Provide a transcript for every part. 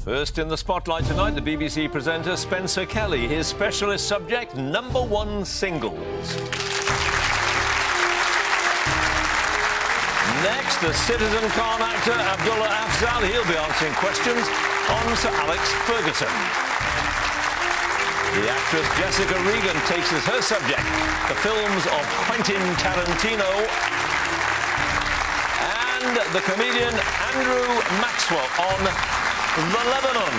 First in the spotlight tonight, the BBC presenter Spencer Kelly. His specialist subject, #1 singles. Next, the Citizen Khan actor Abdullah Afzal. He'll be answering questions on Sir Alex Ferguson. The actress Jessica Regan takes as her subject the films of Quentin Tarantino. And the comedian Andrew Maxwell on the Lebanon.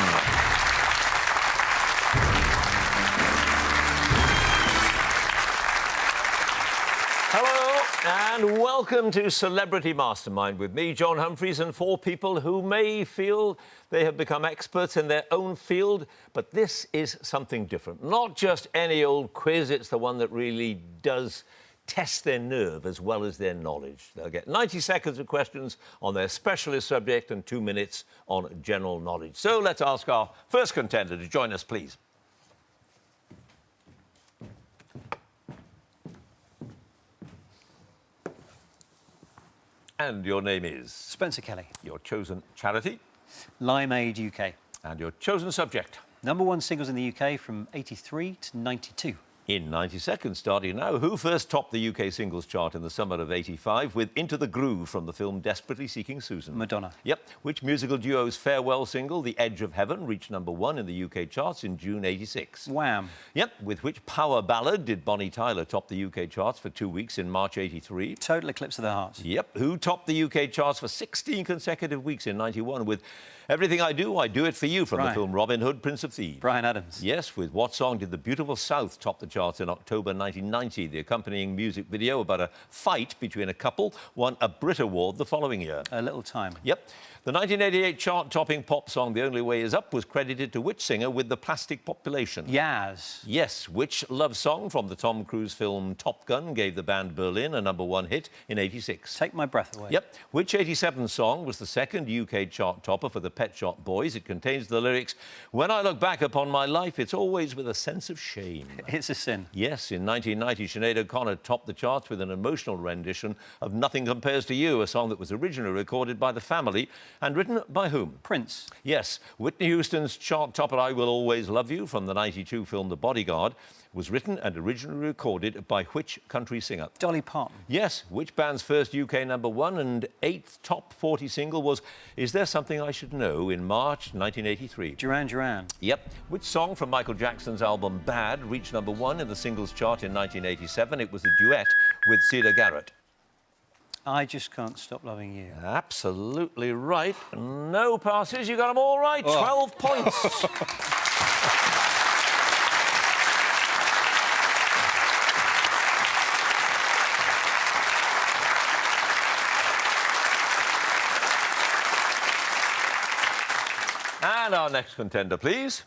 Hello and welcome to Celebrity Mastermind with me, John Humphrys, and 4 people who may feel they have become experts in their own field, but this is something different. Not just any old quiz, it's the one that really does test their nerve as well as their knowledge. They'll get 90 seconds of questions on their specialist subject and 2 minutes on general knowledge. So let's ask our first contender to join us, please. And your name is? Spencer Kelly. Your chosen charity? Limeade UK. And your chosen subject? #1 singles in the UK from 83 to 92. In 90 seconds, starting now, who first topped the UK singles chart in the summer of '85 with Into the Groove from the film Desperately Seeking Susan? Madonna. Yep. Which musical duo's farewell single, The Edge of Heaven, reached #1 in the UK charts in June '86? Wham. Yep. With which power ballad did Bonnie Tyler top the UK charts for 2 weeks in March '83? Total Eclipse of the Heart. Yep. Who topped the UK charts for 16 consecutive weeks in '91 with Everything I Do It For You from the film Robin Hood, Prince of Thieves? Bryan Adams. Yes. With what song did The Beautiful South top the charts in October 1990? The accompanying music video about a fight between a couple won a Brit Award the following year. A Little Time. Yep. The 1988 chart-topping pop song The Only Way Is Up was credited to which singer with the plastic population? Yaz. Yes. Which love song from the Tom Cruise film Top Gun gave the band Berlin a #1 hit in '86? Take My Breath Away. Yep. Which '87 song was the second UK chart topper for the Pet Shop Boys? It contains the lyrics, "When I look back upon my life, it's always with a sense of shame." It's a Sin. Yes. In 1990, Sinead O'Connor topped the charts with an emotional rendition of Nothing Compares to You, a song that was originally recorded by The Family and written by whom? Prince. Yes. Whitney Houston's chart topper I Will Always Love You from the '92 film The Bodyguard was written and originally recorded by which country singer? Dolly Parton. Yes. Which band's first UK #1 and 8th top 40 single was Is There Something I Should Know in March 1983? Duran Duran. Yep. Which song from Michael Jackson's album Bad reached #1 in the singles chart in 1987? It was a duet with Cedar Garrett. I Just Can't Stop Loving You. Absolutely right. No passes. You got them all right. 12 points. And our next contender, please.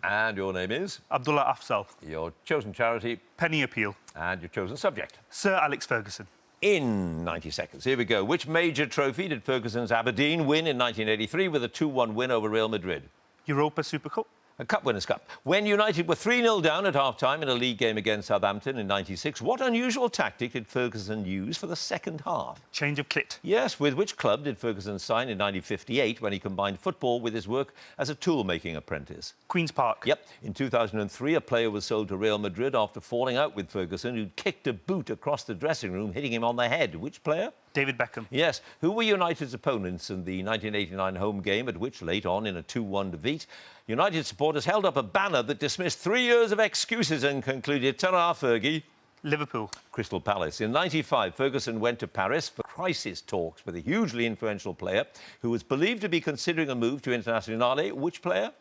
And your name is? Abdullah Afzal. Your chosen charity? Penny Appeal. And your chosen subject? Sir Alex Ferguson. In 90 seconds. Here we go. Which major trophy did Ferguson's Aberdeen win in 1983 with a 2-1 win over Real Madrid? Europa Super Cup. A Cup Winners' Cup. When United were 3-0 down at half-time in a league game against Southampton in '96, what unusual tactic did Ferguson use for the second half? Change of kit. Yes. With which club did Ferguson sign in 1958 when he combined football with his work as a tool-making apprentice? Queen's Park. Yep. In 2003, a player was sold to Real Madrid after falling out with Ferguson, who'd kicked a boot across the dressing room, hitting him on the head. Which player? David Beckham. Yes. Who were United's opponents in the 1989 home game at which, late on in a 2-1 defeat, United supporters held up a banner that dismissed 3 years of excuses and concluded, "Ta-ra, Fergie." Liverpool. Crystal Palace. In '95, Ferguson went to Paris for crisis talks with a hugely influential player who was believed to be considering a move to Internazionale. Which player?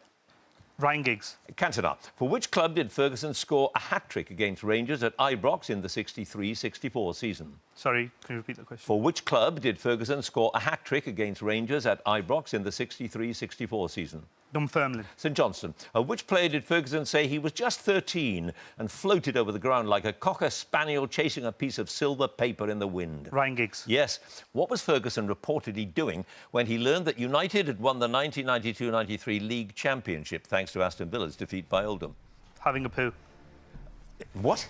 Ryan Giggs. Cantona. For which club did Ferguson score a hat-trick against Rangers at Ibrox in the 63-64 season? Sorry, can you repeat the question? For which club did Ferguson score a hat-trick against Rangers at Ibrox in the 63-64 season? Dunfermline. St Johnstone. Which player did Ferguson say he was just 13 and floated over the ground like a cocker spaniel chasing a piece of silver paper in the wind? Ryan Giggs. Yes. What was Ferguson reportedly doing when he learned that United had won the 1992-93 League Championship thanks to Aston Villa's defeat by Oldham? Having a poo. What?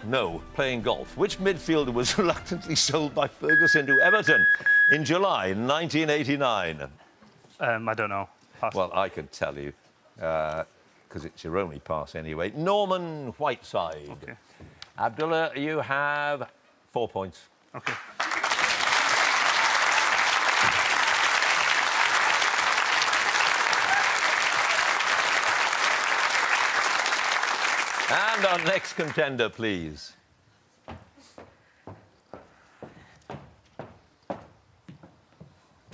No, playing golf. Which midfielder was reluctantly sold by Ferguson to Everton in July 1989? I don't know. Pass. Well, I can tell you, because it's your only pass anyway. Norman Whiteside. Okay. Abdullah, you have 4 points. Okay. And our next contender, please.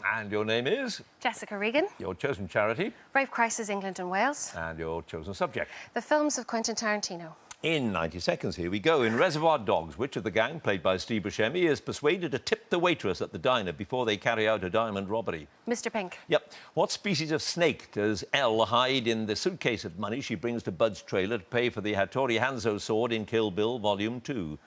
And your name is? Jessica Regan. Your chosen charity? Rape Crisis England and Wales. And your chosen subject? The films of Quentin Tarantino. In 90 seconds, here we go. In Reservoir Dogs, which of the gang, played by Steve Buscemi, is persuaded to tip the waitress at the diner before they carry out a diamond robbery? Mr. Pink. Yep. What species of snake does Elle hide in the suitcase of money she brings to Bud's trailer to pay for the Hattori Hanzo sword in Kill Bill Volume 2?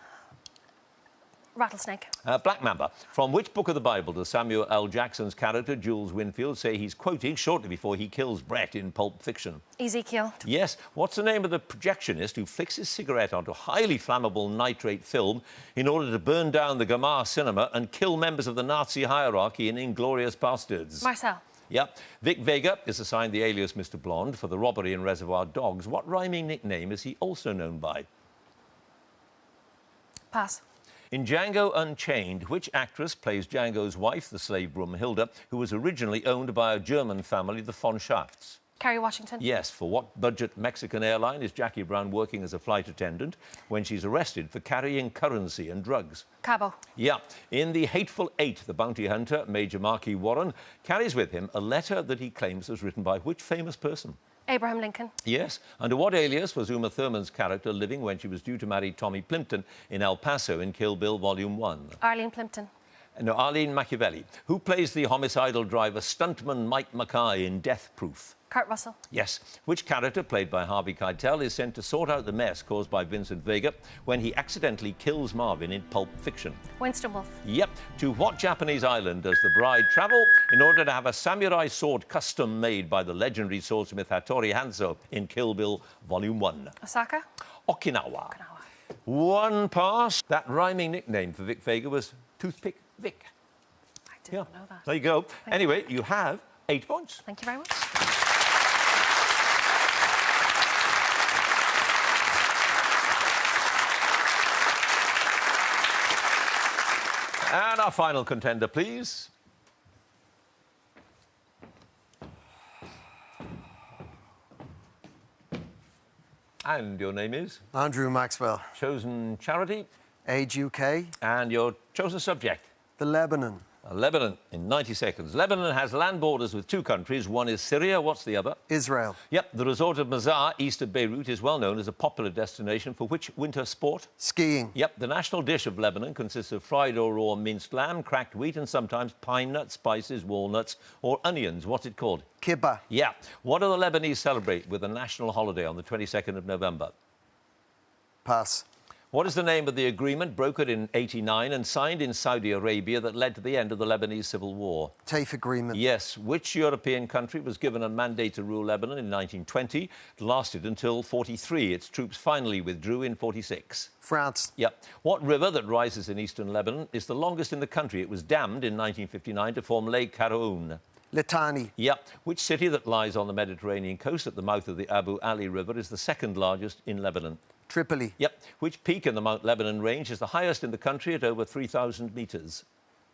Rattlesnake. Black Mamba. From which book of the Bible does Samuel L. Jackson's character, Jules Winfield, say he's quoting shortly before he kills Brett in Pulp Fiction? Ezekiel. Yes. What's the name of the projectionist who flicks his cigarette onto highly flammable nitrate film in order to burn down the Gamar cinema and kill members of the Nazi hierarchy in Inglourious Bastards? Marcel. Yep. Vic Vega is assigned the alias Mr. Blonde for the robbery in Reservoir Dogs. What rhyming nickname is he also known by? Pass. In Django Unchained, which actress plays Django's wife, the slave Brumhilde, who was originally owned by a German family, the von Schafts? Kerry Washington. Yes. For what budget Mexican airline is Jackie Brown working as a flight attendant when she's arrested for carrying currency and drugs? Cabo. Yeah. In The Hateful Eight, the bounty hunter, Major Marquis Warren, carries with him a letter that he claims was written by which famous person? Abraham Lincoln. Yes. Under what alias was Uma Thurman's character living when she was due to marry Tommy Plimpton in El Paso in Kill Bill Volume 1? Arlene Plimpton. No, Arlene Machiavelli. Who plays the homicidal driver stuntman Mike Mackay in Death Proof? Kurt Russell. Yes. Which character, played by Harvey Keitel, is sent to sort out the mess caused by Vincent Vega when he accidentally kills Marvin in Pulp Fiction? Winston Wolfe. Yep. To what Japanese island does the bride travel in order to have a samurai sword custom made by the legendary swordsmith Hattori Hanzo in Kill Bill Volume 1? Osaka. Okinawa. One pass. That rhyming nickname for Vic Vega was Toothpick Vic. I didn't know that. There you go. Anyway, you have 8 points. Thank you very much. And our final contender, please. And your name is? Andrew Maxwell. Chosen charity? Age UK. And your chosen subject? The Lebanon. Lebanon, in 90 seconds. Lebanon has land borders with 2 countries. One is Syria. What's the other? Israel. Yep, the resort of Mazar, east of Beirut, is well known as a popular destination for which winter sport? Skiing. Yep, the national dish of Lebanon consists of fried or raw minced lamb, cracked wheat, and sometimes pine nuts, spices, walnuts, or onions. What's it called? Kibbeh. Yeah. What do the Lebanese celebrate with a national holiday on the 22nd of November? Pass. What is the name of the agreement brokered in '89 and signed in Saudi Arabia that led to the end of the Lebanese civil war? TAFE agreement. Yes. Which European country was given a mandate to rule Lebanon in 1920? It lasted until '43. Its troops finally withdrew in '46. France. Yep. What river that rises in eastern Lebanon is the longest in the country? It was dammed in 1959 to form Lake Karaoun. Litani. Yep. Which city that lies on the Mediterranean coast at the mouth of the Abu Ali River is the second largest in Lebanon? Tripoli. Yep. Which peak in the Mount Lebanon range is the highest in the country at over 3,000 metres?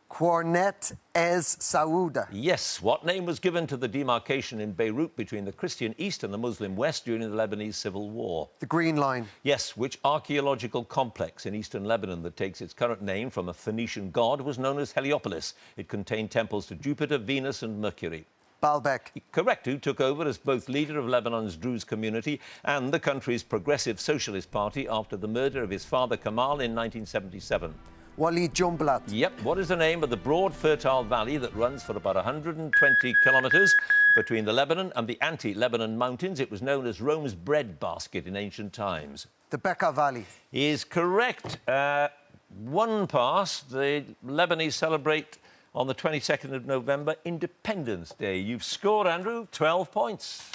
Cornet Ez Saouda. Yes. What name was given to the demarcation in Beirut between the Christian East and the Muslim West during the Lebanese Civil War? The Green Line. Yes. Which archaeological complex in eastern Lebanon that takes its current name from a Phoenician god was known as Heliopolis? It contained temples to Jupiter, Venus and Mercury. Baalbek. Correct, who took over as both leader of Lebanon's Druze community and the country's Progressive Socialist Party after the murder of his father Kamal in 1977. Walid Jumblat. Yep. What is the name of the broad, fertile valley that runs for about 120 kilometres between the Lebanon and the anti-Lebanon mountains? It was known as Rome's breadbasket in ancient times. The Bekaa Valley. Is correct. One pass. The Lebanese celebrate on the 22nd of November, Independence Day. You've scored, Andrew, 12 points.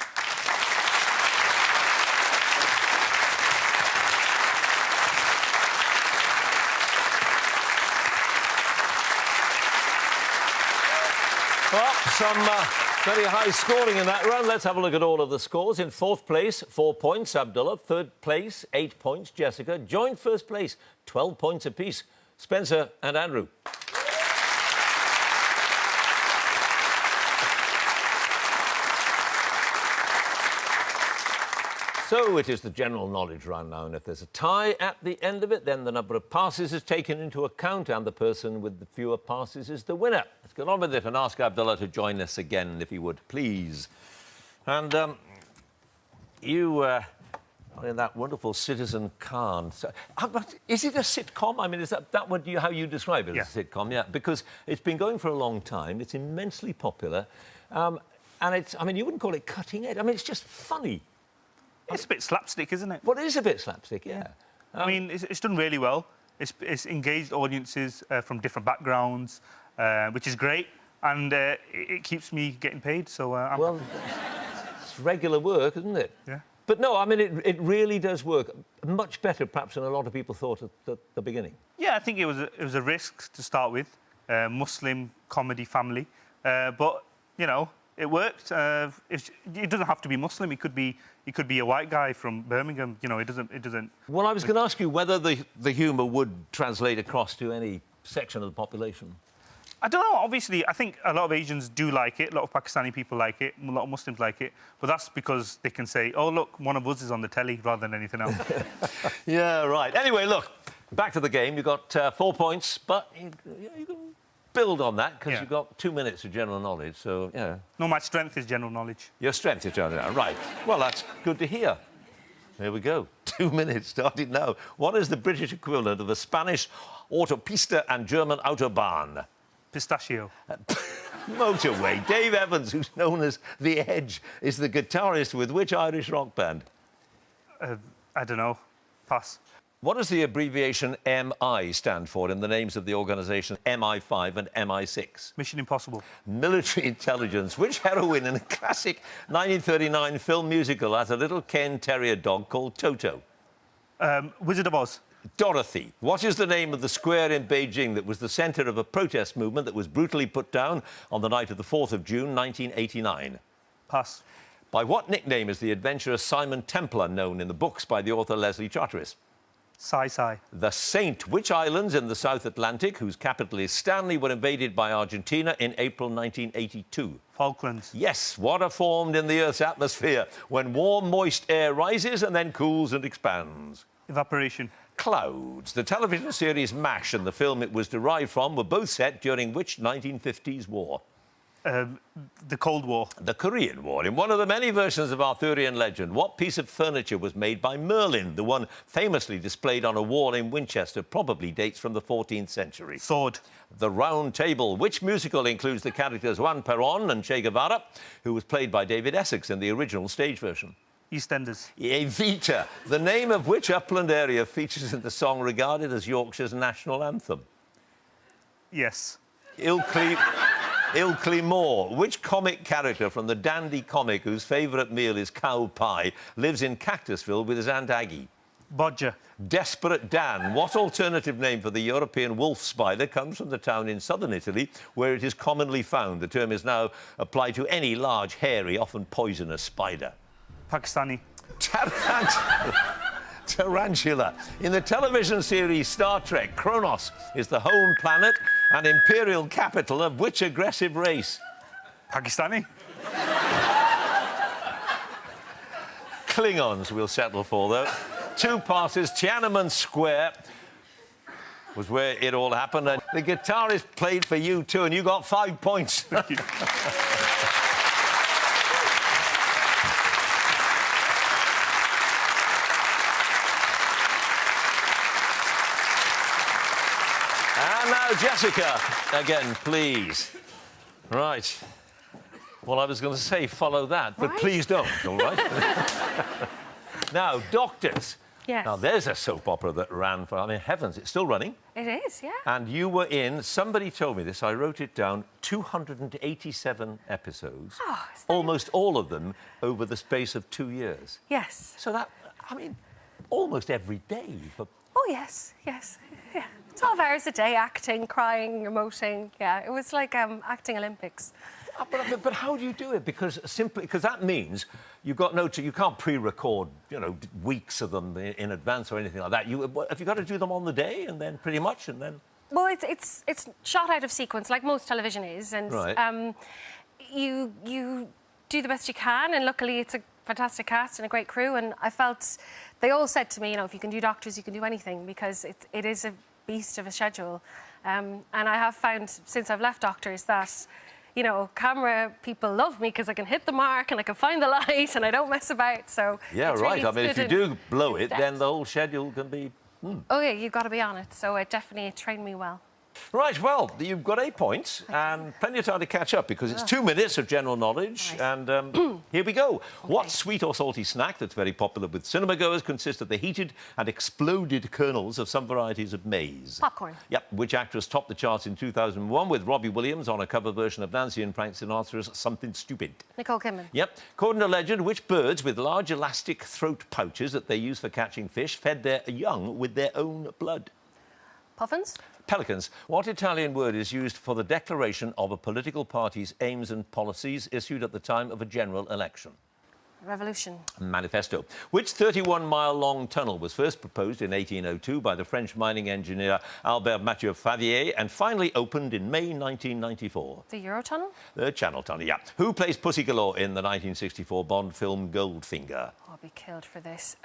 Well, some very high scoring in that round. Let's have a look at all of the scores. In fourth place, 4 points, Abdullah. Third place, 8 points, Jessica. Joint first place, 12 points apiece, Spencer and Andrew. So it is the general knowledge round now, and if there's a tie at the end of it, then the number of passes is taken into account, and the person with the fewer passes is the winner. Let's get on with it and ask Abdullah to join us again, if he would, please. And you are in that wonderful Citizen Khan. So, is it a sitcom? I mean, is that what how you describe it as a sitcom? Yeah, because it's been going for a long time. It's immensely popular, and it's. I mean, you wouldn't call it cutting edge. I mean, it's just funny. It's a bit slapstick, isn't it? Well, it is a bit slapstick, yeah. I mean, it's done really well. It's engaged audiences from different backgrounds, which is great, and it keeps me getting paid, so well, it's regular work, isn't it? Yeah. But no, I mean, it really does work. Much better, perhaps, than a lot of people thought at the beginning. Yeah, I think it was a risk to start with, Muslim comedy family, but, you know, it worked. It doesn't have to be Muslim. It could be a white guy from Birmingham. You know, it doesn't. Well, I was going to ask you whether the humour would translate across to any section of the population. I don't know. Obviously, I think a lot of Asians do like it. A lot of Pakistani people like it. A lot of Muslims like it. But that's because they can say, "Oh, look, one of us is on the telly," rather than anything else. Yeah, right. Anyway, look, back to the game. You got 4 points, but you can build on that because you've got 2 minutes of general knowledge. So, yeah. No, my strength is general knowledge. Your strength is general knowledge. Right. Well, that's good to hear. There we go. 2 minutes started now. What is the British equivalent of the Spanish autopista and German Autobahn? Pistachio. Motorway. Dave Evans, who's known as The Edge, is the guitarist with which Irish rock band? I don't know. Pass. What does the abbreviation MI stand for in the names of the organisations MI5 and MI6? Mission Impossible. Military intelligence. Which heroine in a classic 1939 film musical has a little Ken Terrier dog called Toto? Wizard of Oz. Dorothy. What is the name of the square in Beijing that was the centre of a protest movement that was brutally put down on the night of the 4th of June, 1989? Pass. By what nickname is the adventurer Simon Templar known in the books by the author Leslie Charteris? Sai. The Saint. Which islands in the South Atlantic, whose capital is Stanley, were invaded by Argentina in April 1982? Falklands. Yes. What are formed in the Earth's atmosphere when warm, moist air rises and then cools and expands? Evaporation. Clouds. The television series MASH and the film it was derived from were both set during which 1950s war? The Cold War. The Korean War. In one of the many versions of Arthurian legend, what piece of furniture was made by Merlin? The one famously displayed on a wall in Winchester probably dates from the 14th century. Sword. The Round Table. Which musical includes the characters Juan Perón and Che Guevara, who was played by David Essex in the original stage version? EastEnders. Evita. The name of which upland area features in the song regarded as Yorkshire's national anthem? Yes. Ilkley Moor. Which comic character from the Dandy comic whose favourite meal is cow pie lives in Cactusville with his Aunt Aggie? Bodger. Desperate Dan. What alternative name for the European wolf spider comes from the town in southern Italy where it is commonly found? The term is now applied to any large, hairy, often poisonous spider. Pakistani. Tarantula. In the television series Star Trek, Kronos is the home planet and imperial capital of which aggressive race? Pakistani. Klingons we'll settle for, though. 2 passes. Tiananmen Square was where it all happened. And the guitarist played for you, too, and you got 5 points. Thank you. And now, Jessica, again, please. Right. Well, I was going to say follow that, but please don't, all right? Now, Doctors. Yes. Now, there's a soap opera that ran for, I mean, heavens, it's still running. It is, yeah. And you were in, somebody told me this, I wrote it down, 287 episodes. Oh, almost all of them over the space of 2 years. Yes. So that, I mean, almost every day for... Oh, yes, yes. Yeah. 12 hours a day, acting, crying, emoting. Yeah, it was like acting Olympics. But how do you do it? Because that means you've got you can't pre-record, weeks of them in advance or anything like that. Have you got to do them on the day and then pretty much and then? Well, it's shot out of sequence, like most television is, and right. You do the best you can, and luckily it's a fantastic cast and a great crew. And I felt they all said to me, if you can do doctors, you can do anything, because it is a beast of a schedule. And I have found since I've left Doctors that, camera people love me because I can hit the mark and I can find the light and I don't mess about. So yeah, right. I mean, if you do blow it, then the whole schedule can be. Oh yeah, you've got to be on it. So it definitely trained me well. Right, well, you've got 8 points and plenty of time to catch up because it's 2 minutes of general knowledge. Nice. And here we go. Okay. What sweet or salty snack that's very popular with cinema goers consists of the heated and exploded kernels of some varieties of maize? Popcorn. Yep. Which actress topped the charts in 2001 with Robbie Williams on a cover version of Nancy and Frank Sinatra's Something Stupid? Nicole Kidman. Yep. According to legend, which birds with large elastic throat pouches that they use for catching fish fed their young with their own blood? Puffins? Pelicans. What Italian word is used for the declaration of a political party's aims and policies issued at the time of a general election? Revolution. Manifesto. Which 31-mile-long tunnel was first proposed in 1802 by the French mining engineer Albert Mathieu Favier and finally opened in May 1994? The Eurotunnel? The Channel Tunnel, yeah. Who plays Pussy Galore in the 1964 Bond film Goldfinger? I'll be killed for this.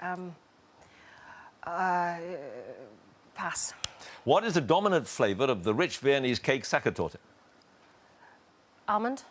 Pass. What is the dominant flavour of the rich Viennese cake Saccatorta? Almond.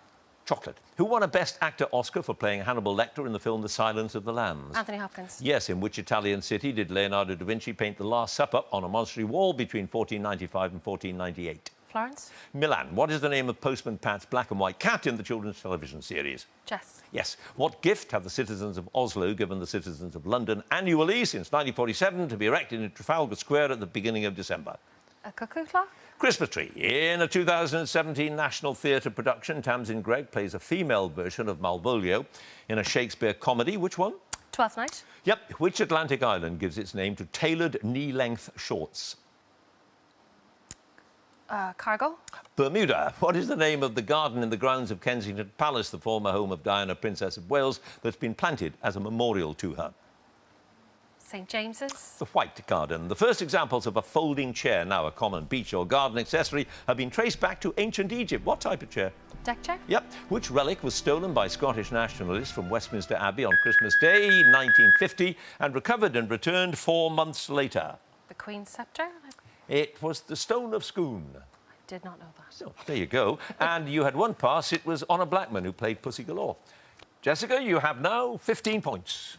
Chocolate. Who won a Best Actor Oscar for playing Hannibal Lecter in the film The Silence of the Lambs? Anthony Hopkins. Yes. In which Italian city did Leonardo da Vinci paint The Last Supper on a monastery wall between 1495 and 1498? Florence. Milan. What is the name of Postman Pat's black and white cat in the children's television series? Jess. Yes. What gift have the citizens of Oslo given the citizens of London annually since 1947 to be erected in Trafalgar Square at the beginning of December? A cuckoo clock? Christmas tree. In a 2017 National Theatre production, Tamsin Greig plays a female version of Malvolio in a Shakespeare comedy. Which one? Twelfth Night. Yep. Which Atlantic island gives its name to tailored knee-length shorts? Cargo. Bermuda. What is the name of the garden in the grounds of Kensington Palace, the former home of Diana, Princess of Wales, that's been planted as a memorial to her? St James's. The White Garden. The first examples of a folding chair, now a common beach or garden accessory, have been traced back to ancient Egypt. What type of chair? Deck chair. Yep. Which relic was stolen by Scottish nationalists from Westminster Abbey on Christmas Day 1950 and recovered and returned 4 months later? The Queen's sceptre. It was the Stone of Scone. I did not know that. So, there you go. And you had one pass. It was Honor Blackman who played Pussy Galore. Jessica, you have now 15 points.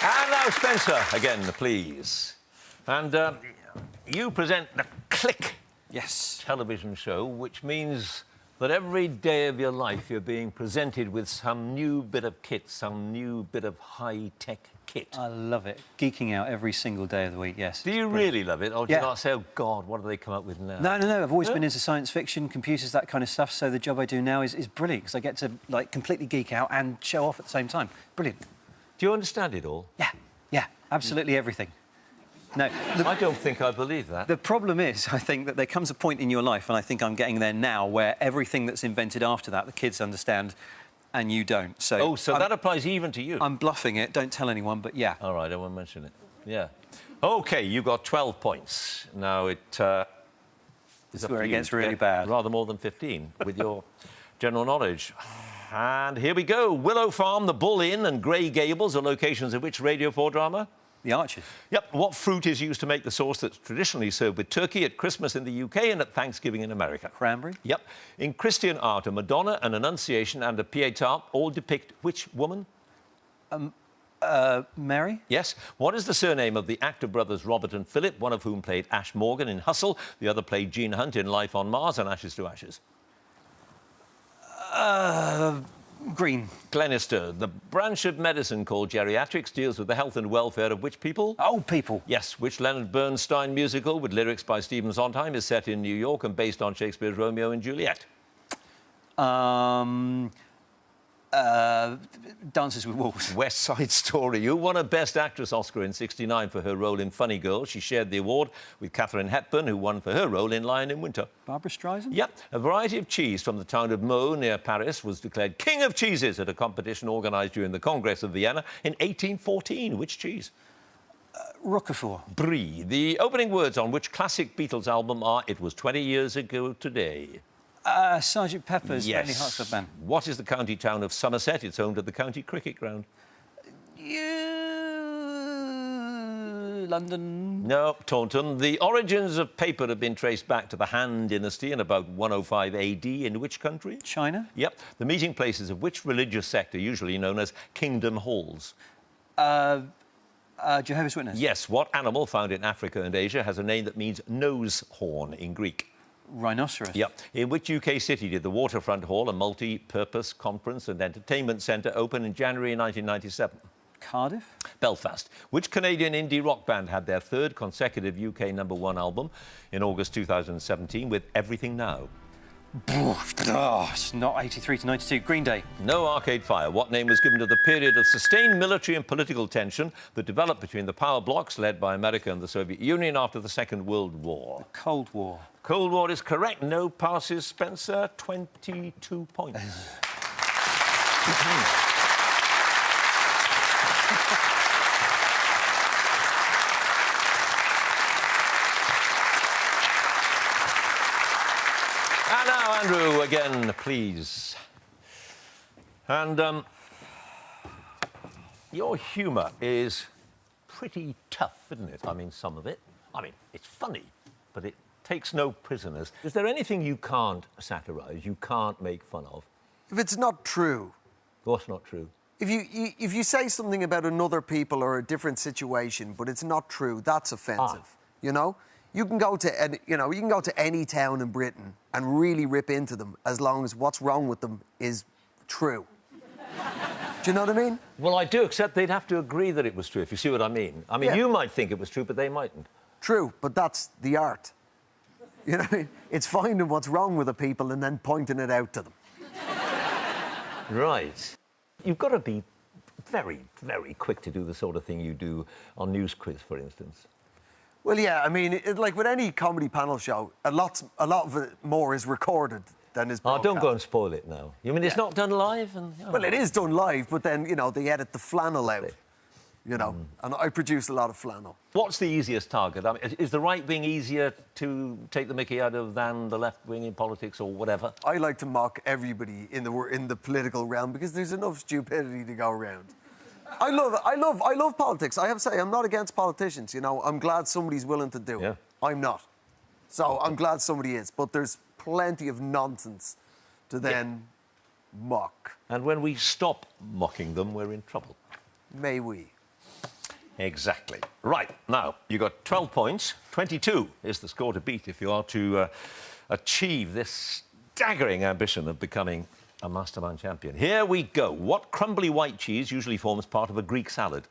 And now Spencer, again, please. And you present the Click television show, which means that every day of your life you're being presented with some new bit of kit, some new bit of high-tech kit. I love it. Geeking out every single day of the week, yes. Do you really love it? Or do you not say, oh, God, what do they come up with now? No. I've always been into science fiction, computers, that kind of stuff, so the job I do now is brilliant, because I get to, completely geek out and show off at the same time. Brilliant. Do you understand it all? Yeah, absolutely everything. No, I don't think I believe that. The problem is, I think, that there comes a point in your life, and I think I'm getting there now, where everything that's invented after that, the kids understand, and you don't. So, that applies even to you? I'm bluffing it. Don't tell anyone, but yeah. All right, I won't mention it. Yeah. OK, you got 12 points. Now, it is where it gets really bad. Rather more than 15 with your general knowledge. And here we go. Willow Farm, the Bull Inn and Grey Gables are locations of which Radio 4 drama? The Archers. Yep. What fruit is used to make the sauce that's traditionally served with turkey at Christmas in the UK and at Thanksgiving in America? Cranberry. Yep. In Christian art, a Madonna, an Annunciation and a Pietà all depict which woman? Mary? Yes. What is the surname of the actor brothers Robert and Philip, one of whom played Ash Morgan in Hustle, the other played Gene Hunt in Life on Mars and Ashes to Ashes? Green. Glenister. The branch of medicine called geriatrics deals with the health and welfare of which people? Old people. Yes. Which Leonard Bernstein musical with lyrics by Stephen Sondheim is set in New York and based on Shakespeare's Romeo and Juliet? Dances with Wolves. West Side Story. Who won a Best Actress Oscar in '69 for her role in Funny Girl? She shared the award with Katharine Hepburn, who won for her role in Lion in Winter. Barbara Streisand? Yep. A variety of cheese from the town of Meaux, near Paris, was declared King of Cheeses at a competition organised during the Congress of Vienna in 1814. Which cheese? Roquefort. Brie. The opening words on which classic Beatles album are It Was 20 Years Ago Today? Sergeant Pepper's Yes. Lonely Hearts Club Band. What is the county town of Somerset? It's home to the county cricket ground. London. No, Taunton. The origins of paper have been traced back to the Han Dynasty in about 105 AD. In which country? China. Yep. The meeting places of which religious sect are usually known as kingdom halls? Jehovah's Witness. Yes. What animal found in Africa and Asia has a name that means nose horn in Greek? Rhinoceros. Yep. In which UK city did the Waterfront Hall, a multi-purpose conference and entertainment centre, open in January 1997? Cardiff. Belfast. Which Canadian indie rock band had their third consecutive UK #1 album in August 2017 with Everything Now? It's not 83 to 92. Green Day. No Arcade Fire. What name was given to the period of sustained military and political tension that developed between the power blocs led by America and the Soviet Union after the Second World War? Cold War. Cold War is correct. No passes, Spencer. 22 points. And now, Andrew, again, please. And your humour is pretty tough, isn't it? I mean, some of it. I mean, it's funny, but it takes no prisoners. Is there anything you can't satirise, you can't make fun of? If it's not true, What's not true? if you say something about another people or a different situation, but it's not true, that's offensive. You know, you can go to any town in Britain and really rip into them as long as what's wrong with them is true. Do you know what I mean? Well, I do, except they'd have to agree that it was true, if you see what I mean. I mean, Yeah. you might think it was true, but they mightn't. True, but that's the art. You know what I mean? It's finding what's wrong with the people and then pointing it out to them. Right. You've got to be very, very quick to do the sort of thing you do on News Quiz, for instance. Well, yeah, I mean, like with any comedy panel show, a lot of it more is recorded than is Oh, broadcast. don't go and spoil it now. You mean it's not done live? Well, it is done live, but then, you know, they edit the flannel out, you know, and I produce a lot of flannel. What's the easiest target? I mean, is the right wing easier to take the mickey out of than the left wing in politics or whatever? I like to mock everybody in the political realm because there's enough stupidity to go around. I love politics. I have to say, I'm not against politicians, you know. I'm glad somebody's willing to do it. Yeah. I'm not. So I'm glad somebody is. But there's plenty of nonsense to then mock. And when we stop mocking them, we're in trouble. May we? Exactly. Right, now, you got 12 points. 22 is the score to beat if you are to achieve this staggering ambition of becoming a Mastermind champion. Here we go. What crumbly white cheese usually forms part of a Greek salad?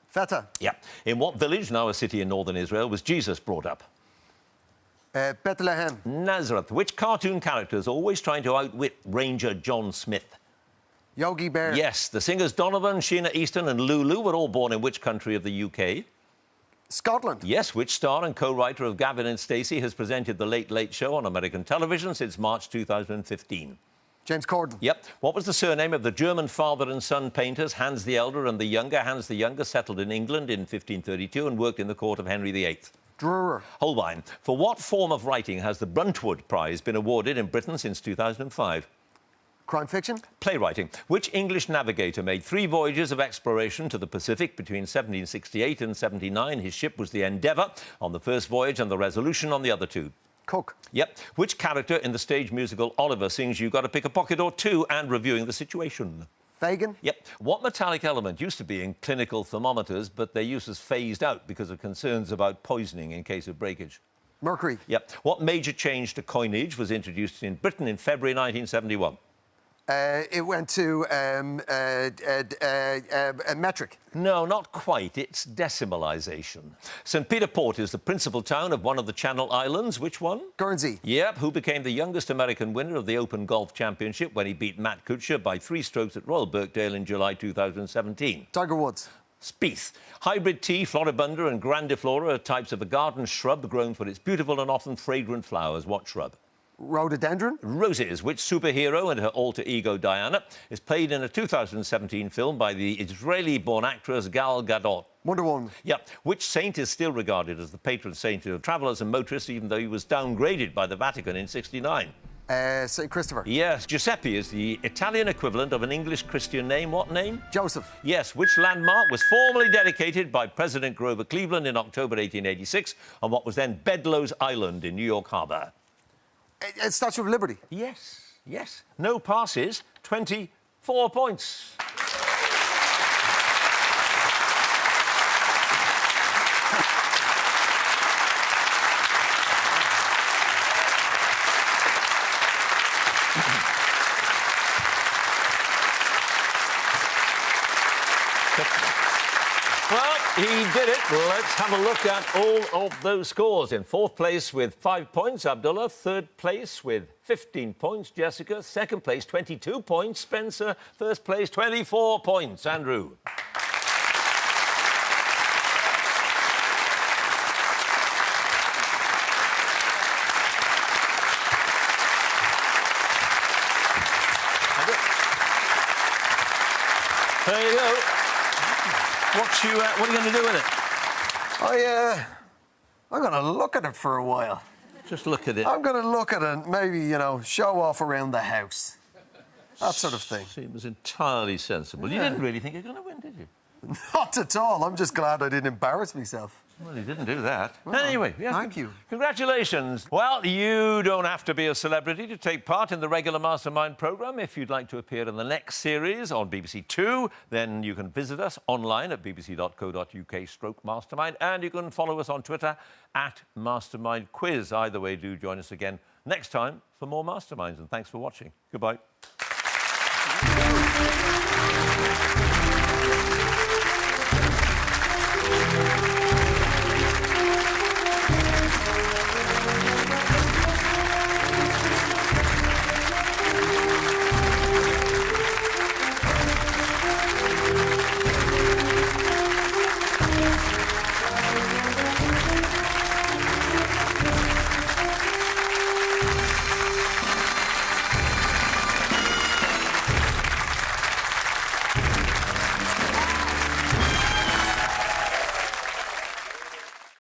Feta. Yeah. In what village, now a city in northern Israel, was Jesus brought up? Bethlehem. Nazareth. Which cartoon character is always trying to outwit Ranger John Smith? Yogi Bear. Yes, the singers Donovan, Sheena Easton and Lulu were all born in which country of the UK? Scotland. Yes, which star and co-writer of Gavin and Stacey has presented The Late Late Show on American television since March 2015? James Corden. Yep. What was the surname of the German father and son painters, Hans the Elder and the Younger? Hans the Younger settled in England in 1532 and worked in the court of Henry VIII. Drurer. Holbein. For what form of writing has the Bruntwood Prize been awarded in Britain since 2005? Crime fiction. Playwriting. Which English navigator made 3 voyages of exploration to the Pacific between 1768 and 79? His ship was the Endeavour on the first voyage and the Resolution on the other 2. Cook. Yep. Which character in the stage musical Oliver sings You Gotta Pick a Pocket or Two and reviewing the situation? Fagin. Yep. What metallic element used to be in clinical thermometers, but their use was phased out because of concerns about poisoning in case of breakage? Mercury. Yep. What major change to coinage was introduced in Britain in February 1971? It went to metric. No, not quite. It's decimalisation. St Peter Port is the principal town of one of the Channel Islands. Which one? Guernsey. Yep, who became the youngest American winner of the Open Golf Championship when he beat Matt Kuchar by 3 strokes at Royal Birkdale in July 2017. Tiger Woods. Spieth. Hybrid tea, floribunda and grandiflora are types of a garden shrub grown for its beautiful and often fragrant flowers. What shrub? Rhododendron. Roses, which superhero and her alter ego Diana is played in a 2017 film by the Israeli-born actress Gal Gadot. Wonder Woman. Yep. Which saint is still regarded as the patron saint of travellers and motorists, even though he was downgraded by the Vatican in '69? St. Christopher. Yes. Giuseppe is the Italian equivalent of an English Christian name. What name? Joseph. Yes. Which landmark was formally dedicated by President Grover Cleveland in October 1886 on what was then Bedloe's Island in New York Harbour? Statue of Liberty. Yes. Yes. No passes. 24 points. Well, he did it. Let's have a look at all of those scores. In 4th place with 5 points, Abdullah. 3rd place with 15 points, Jessica. 2nd place, 22 points, Spencer. 1st place, 24 points, Andrew. There you go. What are you going to do with it? I'm going to look at it for a while. Just look at it. I'm going to look at it, maybe, you know, show off around the house. That sort of thing. Seems entirely sensible. You didn't really think you're going to win, did you? Not at all. I'm just glad I didn't embarrass myself. Well, you didn't do that. Well, anyway, yeah, thank you. Congratulations. Well, you don't have to be a celebrity to take part in the regular Mastermind programme. If you'd like to appear in the next series on BBC Two, then you can visit us online at bbc.co.uk/Mastermind, and you can follow us on Twitter @MastermindQuiz. Either way, do join us again next time for more Masterminds, and thanks for watching. Goodbye.